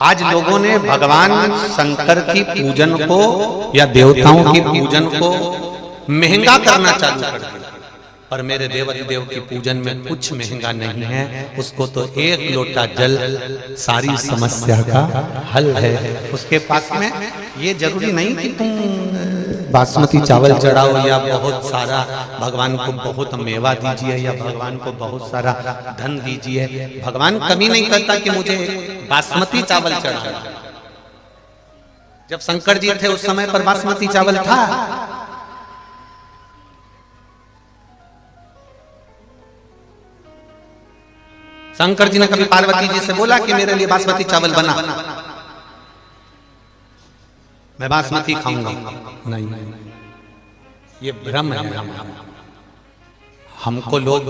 आज लोगों ने भगवान शंकर की पूजन को या देवताओं की पूजन को महंगा करना चालू कर दिया। पर मेरे देवाधिदेव की पूजन में कुछ महंगा नहीं है, उसको तो एक लोटा जल सारी समस्या का हल है। उसके पास में ये जरूरी नहीं कि तुम बासमती चावल चढ़ाओ या बहुत सारा भगवान को बहुत मेवा दीजिए या भगवान को बहुत सारा धन दीजिए। भगवान कमी नहीं करता कि मुझे बासमती चावल चढ़ाना। जब शंकर जी थे उस समय पर बासमती चावल था। शंकर जी ने कभी पार्वती जी से बोला कि मेरे लिए बासमती चावल बना, मैं बासमती खाऊंगा? नहीं, ये भ्रम है। हमको लोग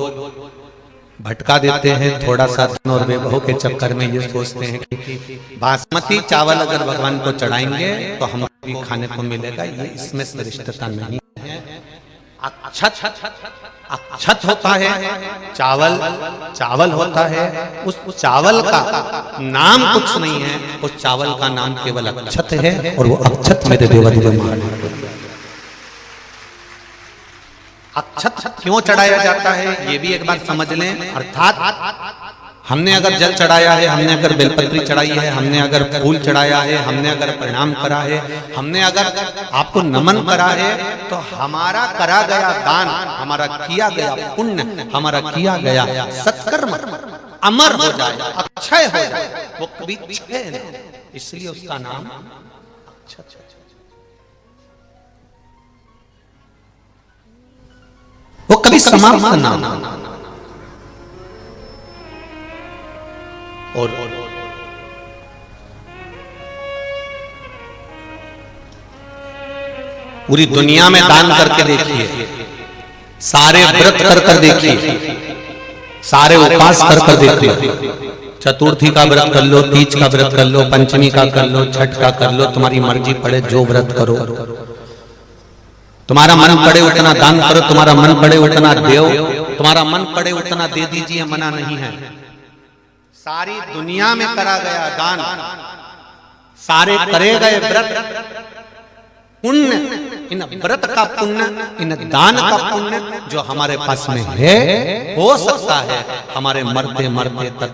भटका देते हैं थोड़ा सा और वैभव के चक्कर में ये सोचते हैं कि बासमती चावल अगर भगवान को चढ़ाएंगे तो हमको भी खाने को मिलेगा। ये इसमें श्रेष्ठता नहीं है। अक्षत होता है, चावल चावल होता है। उस चावल का नाम कुछ नहीं है, उस चावल का नाम केवल अक्षत है। और वो अक्षत मेरे देवाधिदेव महादेव अक्षत क्यों चढ़ाया जाता है ये भी एक बार समझ लें। अर्थात हमने अगर जल चढ़ाया है, हमने अगर बेलपत्री चढ़ाई है, हमने अगर फूल चढ़ाया है, हमने अगर प्रणाम करा है, हमने अगर आपको नमन करा है, तो हमारा करा गया दान, हमारा किया गया पुण्य, हमारा किया गया सत्कर्म अमर हो जाए, अक्षय हो जाए। वो कभी क्षय नहीं, इसलिए उसका नाम अक्षत है। वो कभी समाप्त ना हो। और पूरी दुनिया में दान करके देखिए, सारे व्रत कर देखिए, सारे उपवास कर देखिए। चतुर्थी का व्रत कर लो, तीज का व्रत कर लो, पंचमी का कर लो, छठ का कर लो, तुम्हारी मर्जी पड़े जो व्रत करो। तुम्हारा मन पड़े उतना दान करो, तुम्हारा मन पड़े उतना देओ, तुम्हारा मन पड़े उतना दे दीजिए, मना नहीं है। सारी दुनिया में करा गया दान, सारे करे गए व्रत, पुण्य, इन व्रत का पुण्य, इन दान का पुण्य जो हमारे पास में है, हो सकता है हमारे मरते मरते तक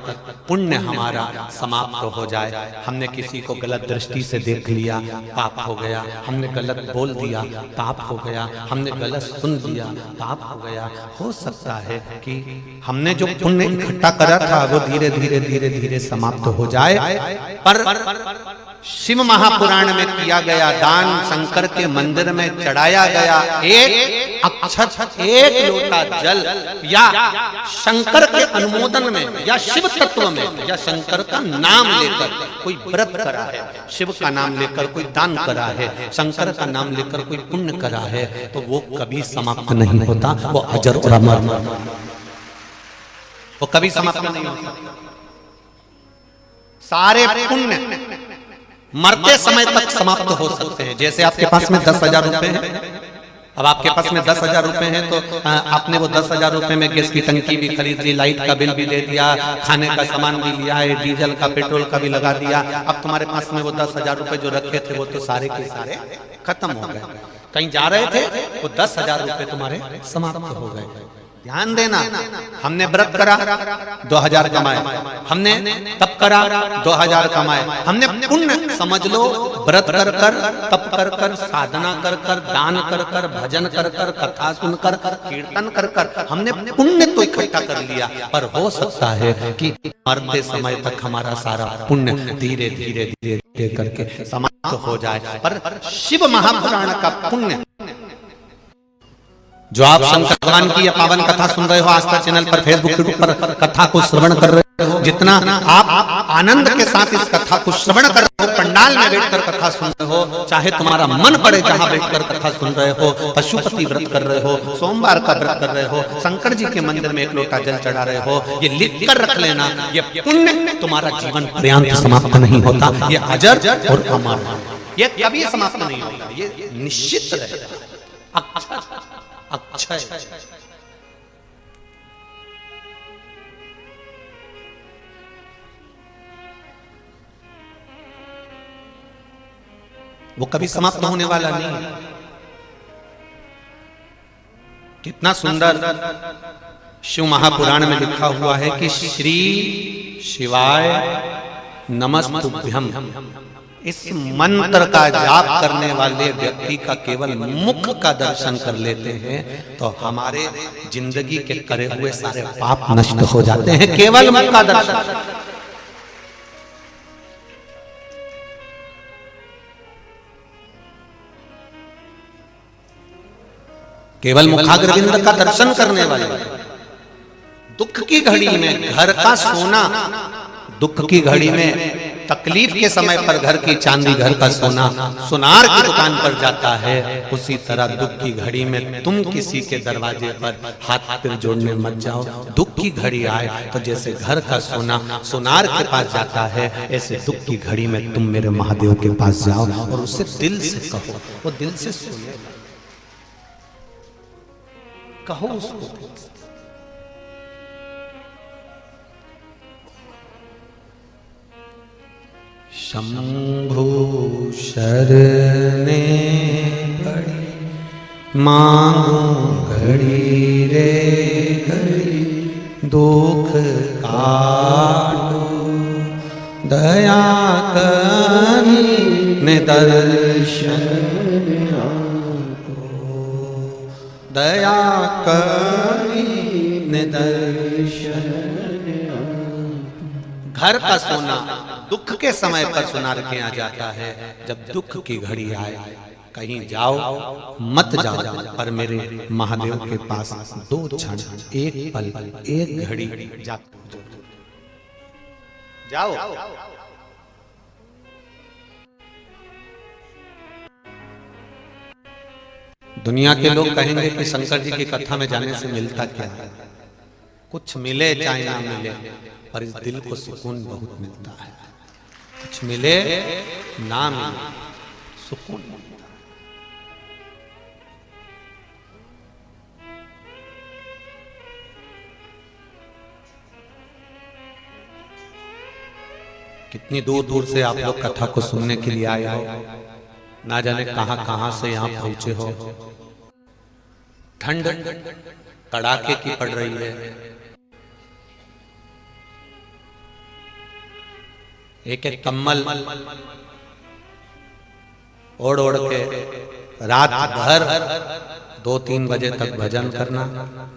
पुण्य हमारा समाप्त हो जाए। हमने किसी को गलत दृष्टि से देख लिया, पाप हो गया। हमने गलत बोल दिया, पाप हो गया। हमने गलत सुन दिया, पाप हो गया। हो सकता है कि हमने जो पुण्य इकट्ठा करा था वो धीरे धीरे धीरे धीरे समाप्त हो जाए। पर शिव महापुराण में किया गया दान, शंकर के मंदिर में चढ़ाया गया एक अक्षत, एक लोटा जल, या शंकर के अनुमोदन में या शिव तत्व में या शंकर का नाम लेकर कोई व्रत करा है, शिव का नाम लेकर कोई दान करा है, शंकर का नाम लेकर कोई पुण्य करा है, तो वो कभी समाप्त नहीं होता। वो अजर और अमर, वो कभी समाप्त नहीं होता। सारे पुण्य मरते समय तक समाप्त हो सकते हैं। जैसे आपके पास में 10,000 रुपए हैं, अब आपके पास में 10,000 रुपए हैं, तो आपने वो 10,000 रुपए में गैस की टंकी भी खरीद ली, लाइट का बिल भी दे दिया, खाने का सामान भी लिया है, डीजल का पेट्रोल का भी लगा दिया। अब तुम्हारे पास में वो 10,000 रुपए जो रखे थे वो तो सारे के सारे खत्म हो गए। कहीं जा रहे थे वो 10,000 रुपए तुम्हारे समाप्त हो गए। ध्यान देना, हमने व्रत करा 2,000 कमाए, हमने तप करा 2,000 कमाए, हमने पुण्य समझ लो व्रत कर कर, तप कर कर, साधना कर कर, दान कर कर, भजन कर कर, कथा सुनकर, कीर्तन कर कर हमने पुण्य तो इकट्ठा कर लिया। पर हो सकता है कि मरते समय तक हमारा सारा पुण्य धीरे धीरे धीरे धीरे करके समाप्त हो जाए। पर शिव महापुराण का पुण्य जो आप शंकर भगवान की पावन कथा सुन रहे हो, आस्था चैनल पर, फेसबुक पर कथा को श्रवण कर रहे हो, जितना आप आनंद के साथ इस कथा को श्रवण कर रहे हो, पंडाल में बैठकर कथा सुन रहे हो, चाहे तुम्हारा मन पड़े जहां बैठकर कथा सुन रहे हो, पशुपति व्रत कर रहे हो, सोमवार का व्रत कर रहे हो, शंकर जी के मंदिर में एक लोटा जल चढ़ा रहे हो, ये लिख कर रख लेना, ये पुण्य तुम्हारा जीवन पर्यंत समाप्त नहीं होता। ये अजर और अमर, ये कभी समाप्त नहीं होता, ये निश्चित रहेगा। अक्षय वो कभी समाप्त होने वाला नहीं है। कितना सुंदर शिव महापुराण में लिखा हुआ है कि श्री शिवाय नमस्तुभ्यम, इस मंत्र का जाप करने वाले व्यक्ति का केवल मुख का दर्शन कर लेते हैं तो हमारे जिंदगी के करे हुए सारे पाप नष्ट हो जाते हैं, केवल मुख का दर्शन। केवल मुखाग्रविंद का दर्शन करने वाले, दुख की घड़ी में घर का सोना, दुख की घड़ी में तकलीफ के समय पर घर की चांदी, घर का सोना सुनार की दुकान पर जाता है, उसी तरह दुख की घड़ी में तुम किसी के दरवाजे पर हाथ पैर जोड़ने मत जाओ। दुख की घड़ी आए तो जैसे घर का सोना सुनार के पास जाता है, ऐसे दुख की घड़ी में तुम मेरे महादेव के पास जाओ और उससे दिल से कहो, वो दिल से सुने, कहो उसको दिल से। शंभु शरणे पड़ी मांगो घड़ी रे घड़ी, दुख काटो दया करी ने दर्शन आपको, दया करी ने दर्शन। घर का सोना दुख के समय पर सुनार के आ जाता है, जब दुख की घड़ी आए कहीं जाओ मत जाओ, पर मेरे महादेव के पास 2 क्षण, 1 पल, 1 घड़ी जाओ। दुनिया के लोग कहेंगे कि शंकर जी की कथा में जाने से मिलता क्या है? कुछ मिले चाहे ना मिले, पर इस दिल को सुकून बहुत मिलता है। कुछ मिले ना मिले, सुकून मिलता है। कितनी दूर दूर से आप लोग कथा को सुनने के लिए आए हो, ना जाने कहां कहां से यहां पहुंचे हो। ठंड कड़ाके की पड़ रही है, एक एक कम्बल ओढ़ ओढ़ के रात भर 2-3 बजे तक भजन करना,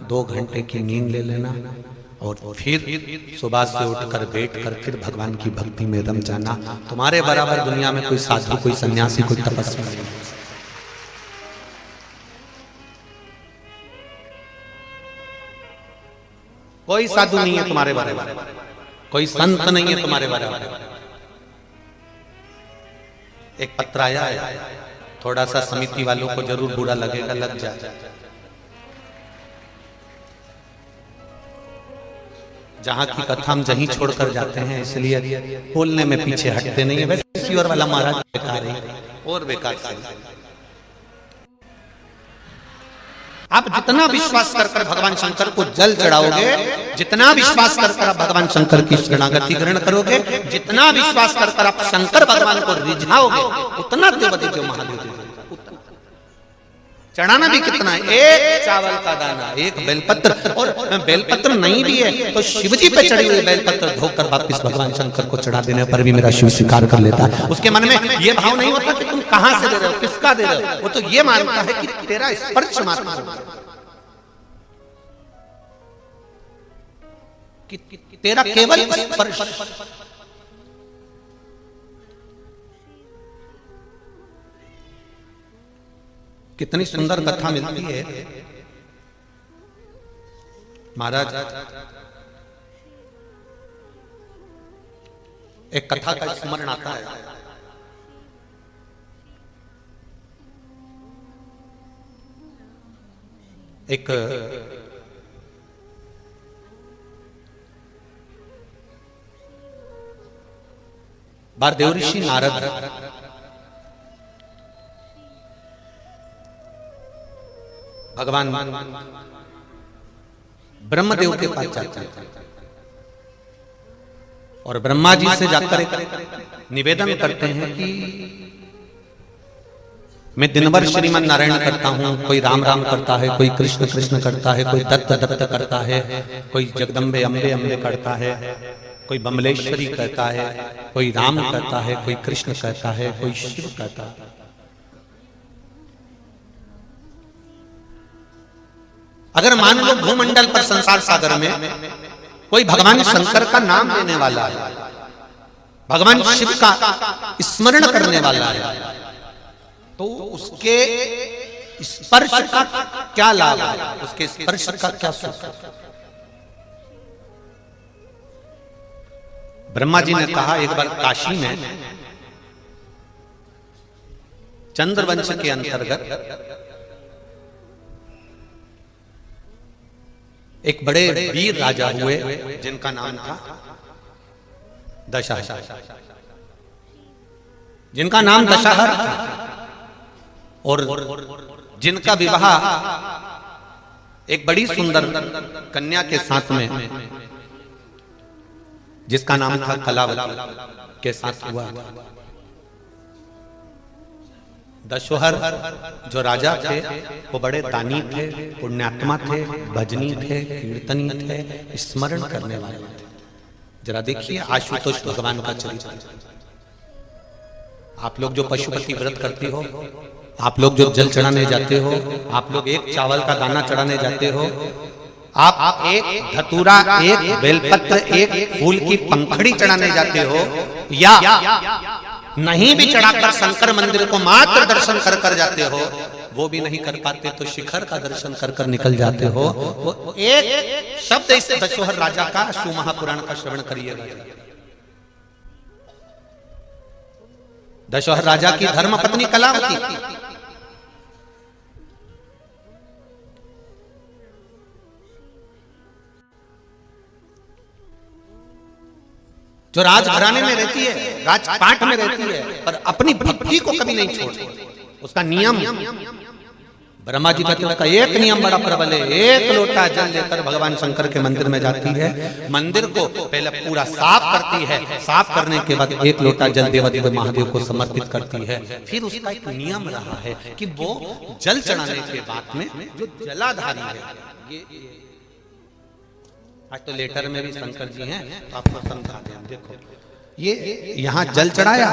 2 घंटे की नींद ले लेना और फिर सुबह से उठकर बैठकर फिर भगवान की भक्ति में रम जाना। तुम्हारे बराबर दुनिया में कोई साधु, कोई सन्यासी, कोई तपस्वी नहीं। कोई साधु नहीं है तुम्हारे बराबर, कोई संत नहीं है तुम्हारे बराबर। एक पत्र आया है, थोड़ा सा समिति वालों को जरूर बुरा लगेगा, लग जाए। जहां की कथा हम जहीं छोड़कर जाते हैं, इसलिए बोलने में पीछे हटते नहीं है। वैसे और वाला महाराज बेकार है और बेकार से। आप जितना विश्वास कर कर भगवान शंकर को जल चढ़ाओगे, जितना विश्वास कर कर आप भगवान शंकर की शरणागति ग्रहण करोगे, जितना विश्वास कर कर आप शंकर भगवान को रिझाओगे, उतना देव महादेव चढ़ाना भी कितना है? 1 चावल का दाना, 1 बेलपत्र, और बेलपत्र नहीं भी है तो शिवजी पे चढ़ी हुई बेलपत्र धोकर वापिस भगवान शंकर को चढ़ा देने पर भी मेरा शिव स्वीकार कर लेता है। उसके मन में ये भाव नहीं होता कि तुम कहां से दे रहे हो, किसका दे रहे हो। वो तो ये मानता है कि तेरा स्पर्श मात्र कि तेरा केवल स्पर्श। कितनी सुंदर कथा मिलती है महाराज। एक कथा का स्मरण आता है। एक बार देवऋषि नारद भगवान ब्रह्मदेव के पास जाते हैं और ब्रह्मा जी से जाकर एक निवेदन करते हैं कि मैं दिन भर श्रीमन नारायण करता हूँ, कोई राम राम करता है, कोई कृष्ण कृष्ण करता है, कोई दत्त दत्त करता है, कोई जगदम्बे अम्बे अम्बे करता है, कोई बमलेश्वरी कहता है, कोई राम कहता है, कोई कृष्ण कहता है, कोई शिव कहता है। अगर मान लो भूमंडल पर संसार सागर में कोई भगवान शंकर का नाम लेने वाला है, भगवान शिव का स्मरण करने वाला है, तो उसके स्पर्श का क्या लाभ है, उसके स्पर्श का क्या सुख है? ब्रह्मा जी ने कहा एक बार काशी में चंद्रवंश के अंतर्गत एक बड़े वीर राजा हुए जिनका नाम था दशहर, जिनका नाम दशहर था, और जिनका विवाह एक बड़ी सुंदर कन्या के साथ में, जिसका नाम था कलावती, के साथ हुआ। दशहर जो राजा थे वो बड़े दानी थे, पुण्यात्मा थे, भजनी थे, कीर्तनी थे, स्मरण करने वाले थे। जरा देखिए आशुतोष भगवान का चरित्र। आप लोग जो पशुपति व्रत करती हो, आप लोग जो जल चढ़ाने जाते हो, आप लोग एक चावल का दाना चढ़ाने जाते हो, आप एक धतूरा, एक बेलपत्र, एक फूल की पंखड़ी चढ़ाने जाते हो, या नहीं भी चढ़ाकर शंकर मंदिर को मात्र दर्शन कर जाते हो, वो भी नहीं कर पाते तो शिखर का दर्शन कर निकल जाते हो। वो एक शब्द इस दशहर राजा का शिव महापुराण का श्रवण करिएगा। दशहर राजा की धर्म पत्नी कलावती, जो राजघराने में रहती है, राजपाट में रहती है, पर अपनी भक्ति को कभी नहीं छोड़ती। उसका नियम, ब्रह्मा जी कहते हैं उसका एक नियम बड़ा प्रबल है। एक लोटा जल लेकर भगवान शंकर के मंदिर में जाती है, मंदिर को पहले पूरा साफ करती है, साफ करने के बाद एक लोटा जल देवादिदेव महादेव को समर्पित करती है। फिर उसका एक नियम रहा है कि वो जल चढ़ाने के बाद में जो जलाधारी है, ये आज तो लेटर में भी शंकर जी हैं तो आपको समझा दें। देखो ये यहाँ जल चढ़ाया,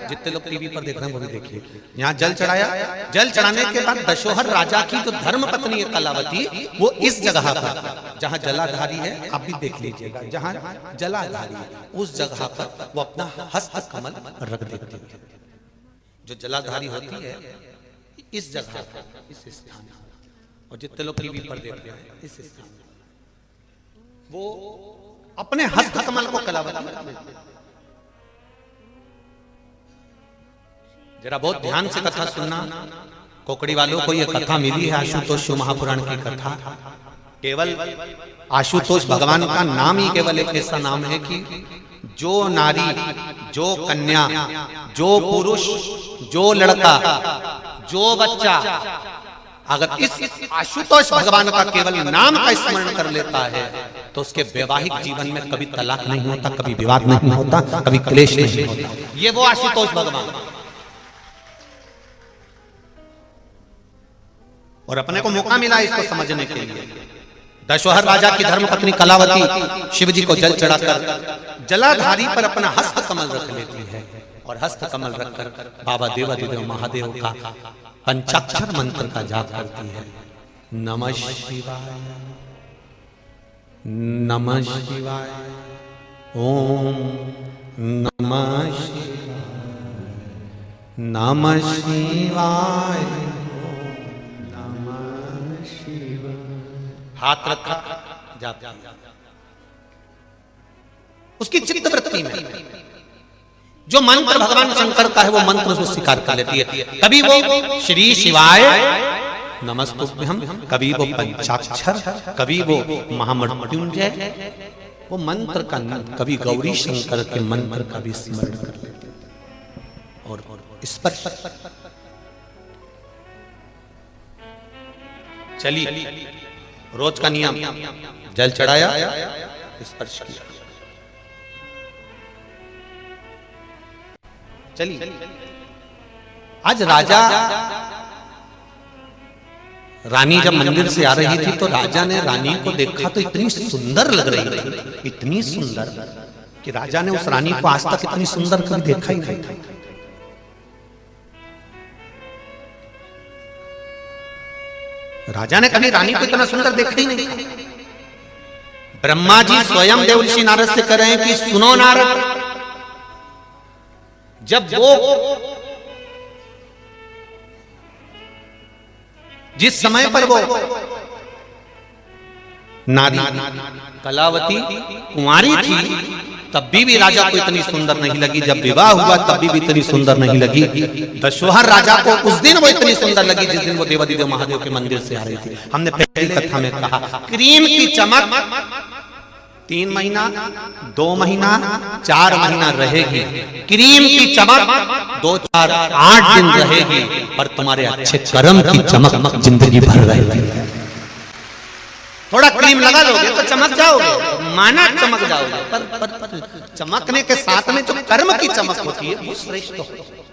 जितने लोग टीवी पर देख रहे हैं वो भी देखिए, यहाँ जल चढ़ाया। जल चढ़ाने के बाद दशहर राजा की जो धर्म पत्नी है कलावती, वो इस जगह पर जहाँ जलाधारी है, आप भी देख लीजिएगा, जहाँ जलाधारी है उस जगह पर वो अपना हस्त कमल रख देती है। जो जलाधारी होती है इस जगह पर, इस स्थान, और जितने लोग टीवी पर देख रहे हैं इस स्थान, वो अपने हस्त कमल को कलावती। जरा बहुत ध्यान से कथा सुनना, कोकड़ी वालों को ये कथा मिली है आशुतोष शिव महापुराण की कथा। केवल आशुतोष भगवान का नाम ही केवल एक ऐसा नाम है कि जो नारी, जो कन्या, जो पुरुष, जो लड़का, जो बच्चा अगर इस आशुतोष भगवान का केवल नाम का स्मरण कर लेता है तो उसके वैवाहिक जीवन में कभी तलाक नहीं होता, कभी विवाद नहीं होता, कभी क्लेश नहीं होता। ये वो आशुतोष भगवान। और अपने को मौका मिला इसको समझने के लिए। दशहर राजा की धर्मपत्नी कलावती शिव जी को जल चढ़ाकर जलाधारी पर अपना हस्त कमल रख लेती है, और हस्त कमल रखकर बाबा देवादिदेव महादेव का पंचाक्षर मंत्र का जाप करती है। नमः शिवाय, नमः शिवाय, ओम नमः शिवाय, नमः शिवाय, नमः शिवाय। हाथ रखा, जाप। उसकी चित्त वृत्ति में जो मंत्र भगवान शंकर का है वो मंत्र उसको स्वीकार कर लेती है। कभी वो श्री शिवाय नमस्तुभ्यं, कभी वो पंचाक्षर, कभी वो महामृत्युंजय, वो मंत्र का, कभी गौरी शंकर के मंत्र का भी स्मरण कर लेते हैं। और स्पर्श, चलिए रोज का नियम, जल चढ़ाया, स्पर्श किया, चलिए आज राजा रानी जब मंदिर से आ रही थी तो राजा ने रानी को देखा तो इतनी सुंदर लग रही थी, इतनी सुंदर कि राजा ने उस रानी को आज तक इतनी सुंदर कभी देखा ही नहीं था। राजा ने कभी रानी को इतना सुंदर देखा ही नहीं था। ब्रह्मा जी स्वयं देवर्षि नारद से कह रहे हैं कि सुनो नारद, जब वो जिस समय पर वो नारी कलावती कुंवारी थी तब भी राजा को इतनी सुंदर नहीं लगी, जब विवाह हुआ तब भी इतनी सुंदर नहीं लगी। दशवहर राजा को उस दिन वो इतनी सुंदर लगी जिस दिन वो देवादिदेव महादेव के मंदिर से आ रही थी। हमने पहली कथा में कहा क्रीम की चमक 3 महीना 2 महीना 4 महीना रहेगी, क्रीम की चमक 2 4 8 दिन रहेगी, पर तुम्हारे अच्छे कर्म की चमक जिंदगी भर रहेगी। थोड़ा क्रीम लगा लोगे तो चमक जाओगे, माना चमक जाओगे, पर चमकने के साथ में जो कर्म की चमक होती है वो श्रेष्ठ होती है।